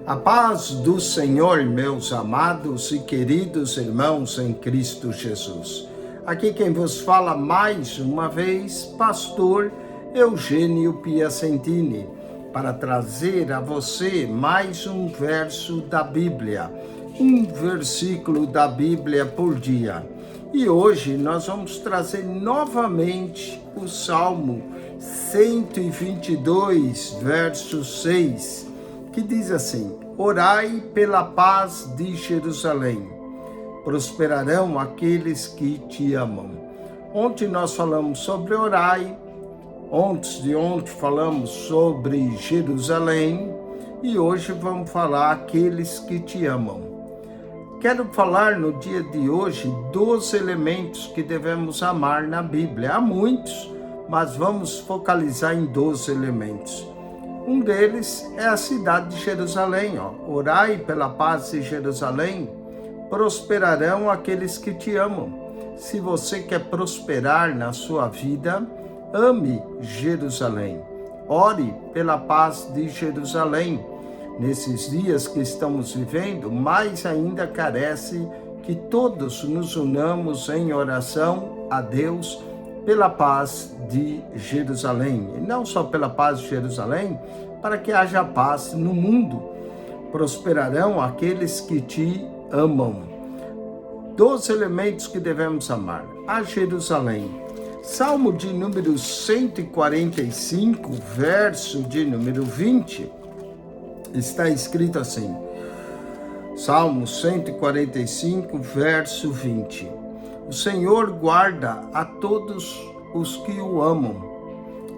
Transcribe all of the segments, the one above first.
A paz do Senhor, meus amados e queridos irmãos em Cristo Jesus. Aqui quem vos fala mais uma vez, pastor Eugênio Piacentini, para trazer a você mais um verso da Bíblia, um versículo da Bíblia por dia. E hoje nós vamos trazer novamente o Salmo 122, verso 6, que diz assim: orai pela paz de Jerusalém, prosperarão aqueles que te amam. Ontem nós falamos sobre orai, ontem falamos sobre Jerusalém e hoje vamos falar aqueles que te amam. Quero falar no dia de hoje dos elementos que devemos amar na Bíblia. Há muitos, mas vamos focalizar em 12 elementos. Um deles é a cidade de Jerusalém. Orai pela paz de Jerusalém, prosperarão aqueles que te amam. Se você quer prosperar na sua vida, ame Jerusalém. Ore pela paz de Jerusalém. Nesses dias que estamos vivendo, mais ainda carece que todos nos unamos em oração a Deus pela paz de Jerusalém. E não só pela paz de Jerusalém, para que haja paz no mundo. Prosperarão aqueles que te amam. 12 elementos que devemos amar. A Jerusalém. Salmo de número 145, verso de número 20, está escrito assim. Salmo 145, verso 20. O Senhor guarda a todos os que o amam,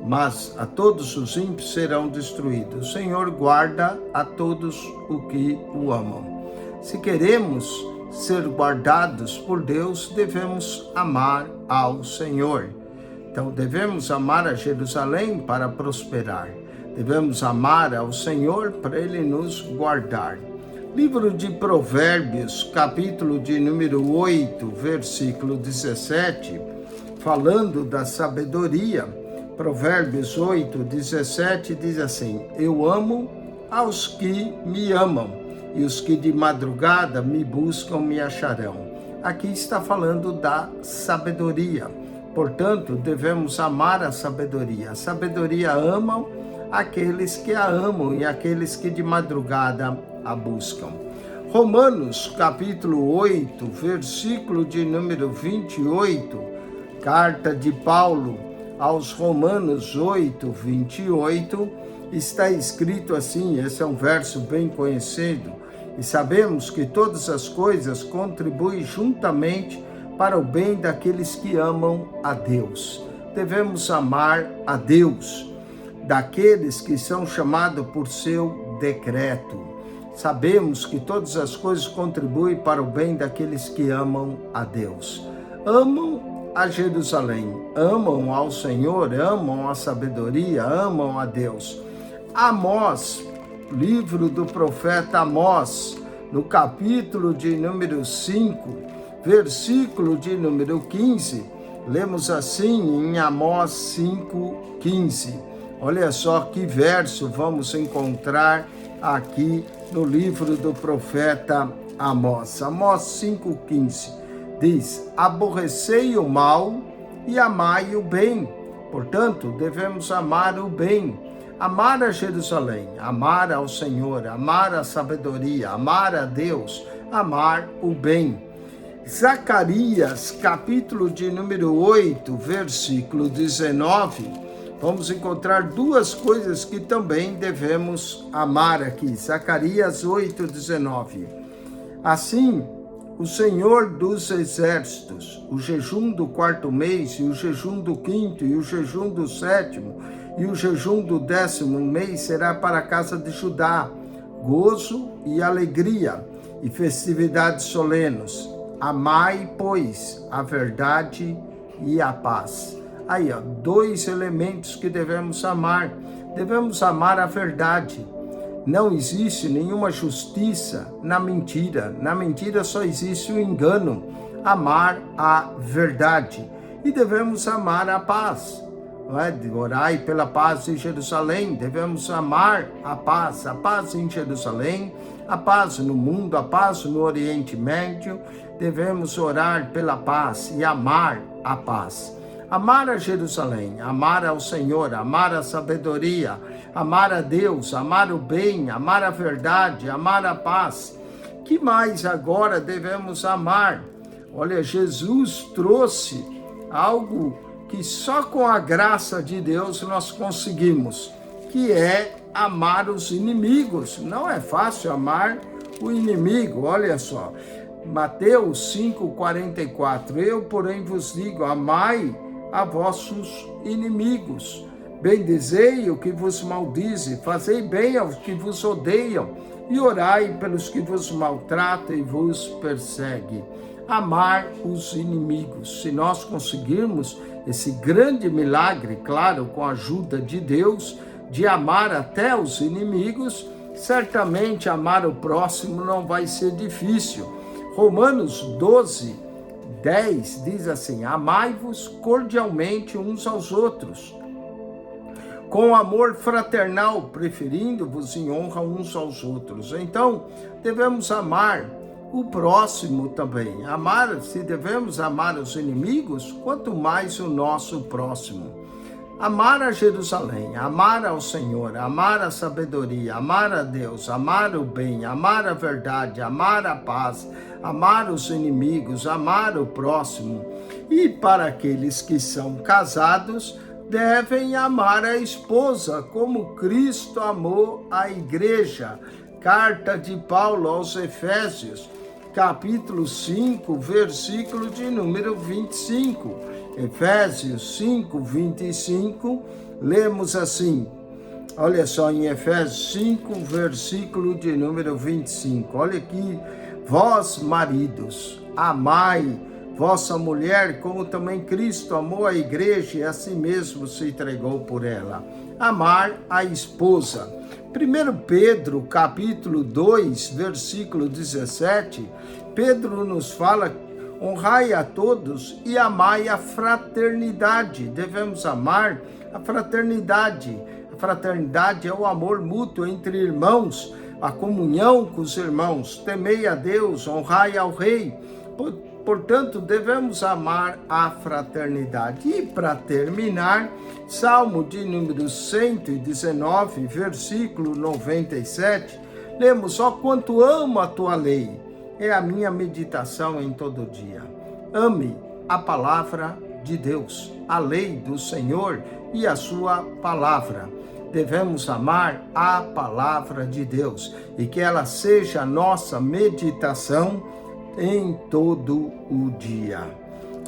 mas a todos os ímpios serão destruídos. O Senhor guarda a todos os que o amam. Se queremos ser guardados por Deus, devemos amar ao Senhor. Então, devemos amar a Jerusalém para prosperar. Devemos amar ao Senhor para Ele nos guardar. Livro de Provérbios, capítulo de número 8, versículo 17, falando da sabedoria. Provérbios 8, 17 diz assim: eu amo aos que me amam, e os que de madrugada me buscam me acharão. Aqui está falando da sabedoria. Portanto, devemos amar a sabedoria. A sabedoria ama aqueles que a amam e aqueles que de madrugada a buscam. Romanos, capítulo 8, versículo de número 28, carta de Paulo aos Romanos 8, 28, está escrito assim, esse é um verso bem conhecido, e sabemos que todas as coisas contribuem juntamente para o bem daqueles que amam a Deus. Devemos amar a Deus, daqueles que são chamados por seu decreto. Sabemos que todas as coisas contribuem para o bem daqueles que amam a Deus. Amam a Jerusalém, amam ao Senhor, amam a sabedoria, amam a Deus. Amós, livro do profeta Amós, no capítulo de número 5, versículo de número 15, lemos assim em Amós 5:15. Olha só que verso vamos encontrar aqui no livro do profeta Amós. Amós 5:15 diz: aborrecei o mal e amai o bem. Portanto, devemos amar o bem, amar a Jerusalém, amar ao Senhor, amar a sabedoria, amar a Deus, amar o bem. Zacarias, capítulo de número 8, versículo 19, vamos encontrar duas coisas que também devemos amar aqui. Zacarias 8:19. Assim, o Senhor dos exércitos, o jejum do 4º mês, e o jejum do 5º, e o jejum do 7º, e o jejum do 10º mês será para a casa de Judá, gozo e alegria, e festividades solenes. Amai, pois, a verdade e a paz. Aí, 2 elementos que devemos amar. Devemos amar a verdade. Não existe nenhuma justiça na mentira. Na mentira só existe o engano. Amar a verdade. E devemos amar a paz. não é? Orai pela paz de Jerusalém, devemos amar a paz em Jerusalém, a paz no mundo, a paz no Oriente Médio, devemos orar pela paz e amar a paz. Amar a Jerusalém, amar ao Senhor, amar a sabedoria, amar a Deus, amar o bem, amar a verdade, amar a paz. Que mais agora devemos amar? Olha, Jesus trouxe algo que só com a graça de Deus nós conseguimos, que é amar os inimigos. Não é fácil amar o inimigo, olha só. Mateus 5,44, eu, porém, vos digo, amai a vossos inimigos, bendizei o que vos maldize, fazei bem aos que vos odeiam, e orai pelos que vos maltratam e vos perseguem. Amar os inimigos. Se nós conseguirmos esse grande milagre, claro, com a ajuda de Deus, de amar até os inimigos, certamente amar o próximo não vai ser difícil. Romanos 12:10 diz assim: amai-vos cordialmente uns aos outros, com amor fraternal, preferindo-vos em honra uns aos outros. Então, devemos amar o próximo também. Se devemos amar os inimigos, quanto mais o nosso próximo. Amar a Jerusalém, amar ao Senhor, amar a sabedoria, amar a Deus, amar o bem, amar a verdade, amar a paz, amar os inimigos, amar o próximo. E para aqueles que são casados, devem amar a esposa, como Cristo amou a igreja. Carta de Paulo aos Efésios, capítulo 5, versículo de número 25. Efésios 5, 25, lemos assim, olha só, em Efésios 5, versículo de número 25, olha aqui, vós maridos, amai vossa mulher, como também Cristo amou a igreja e a si mesmo se entregou por ela. Amar a esposa. 1 Pedro, capítulo 2, versículo 17, Pedro nos fala: honrai a todos e amai a fraternidade. Devemos amar a fraternidade. A fraternidade é o amor mútuo entre irmãos, a comunhão com os irmãos. Temei a Deus, honrai ao rei. Portanto, devemos amar a fraternidade. E para terminar, Salmo de número 119, versículo 97, lemos: ó quanto amo a tua lei, é a minha meditação em todo dia. Ame a palavra de Deus, a lei do Senhor e a sua palavra. Devemos amar a palavra de Deus e que ela seja a nossa meditação em todo o dia.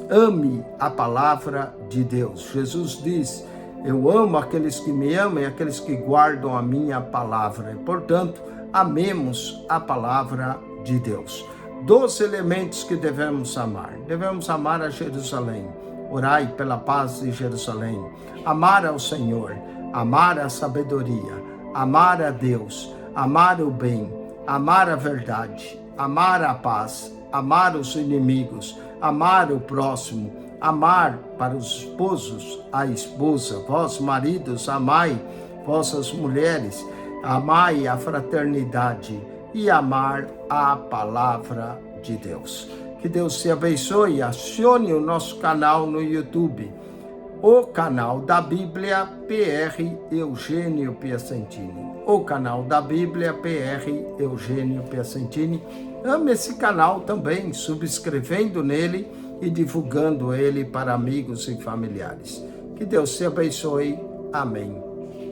Ame a palavra de Deus. Jesus diz: eu amo aqueles que me amam e aqueles que guardam a minha palavra. E, portanto, amemos a palavra de Deus. 12 elementos que devemos amar. Devemos amar a Jerusalém. Orai pela paz de Jerusalém. Amar ao Senhor. Amar a sabedoria. Amar a Deus. Amar o bem. Amar a verdade. Amar a paz. Amar os inimigos. Amar o próximo. Amar para os esposos a esposa. Vós, maridos, amai vossas mulheres. Amai a fraternidade e amar a palavra de Deus. Que Deus te abençoe. Acione o nosso canal no YouTube, o canal da Bíblia PR Eugênio Piacentini. O canal da Bíblia PR Eugênio Piacentini. Ame esse canal também, subscrevendo nele e divulgando ele para amigos e familiares. Que Deus te abençoe. Amém.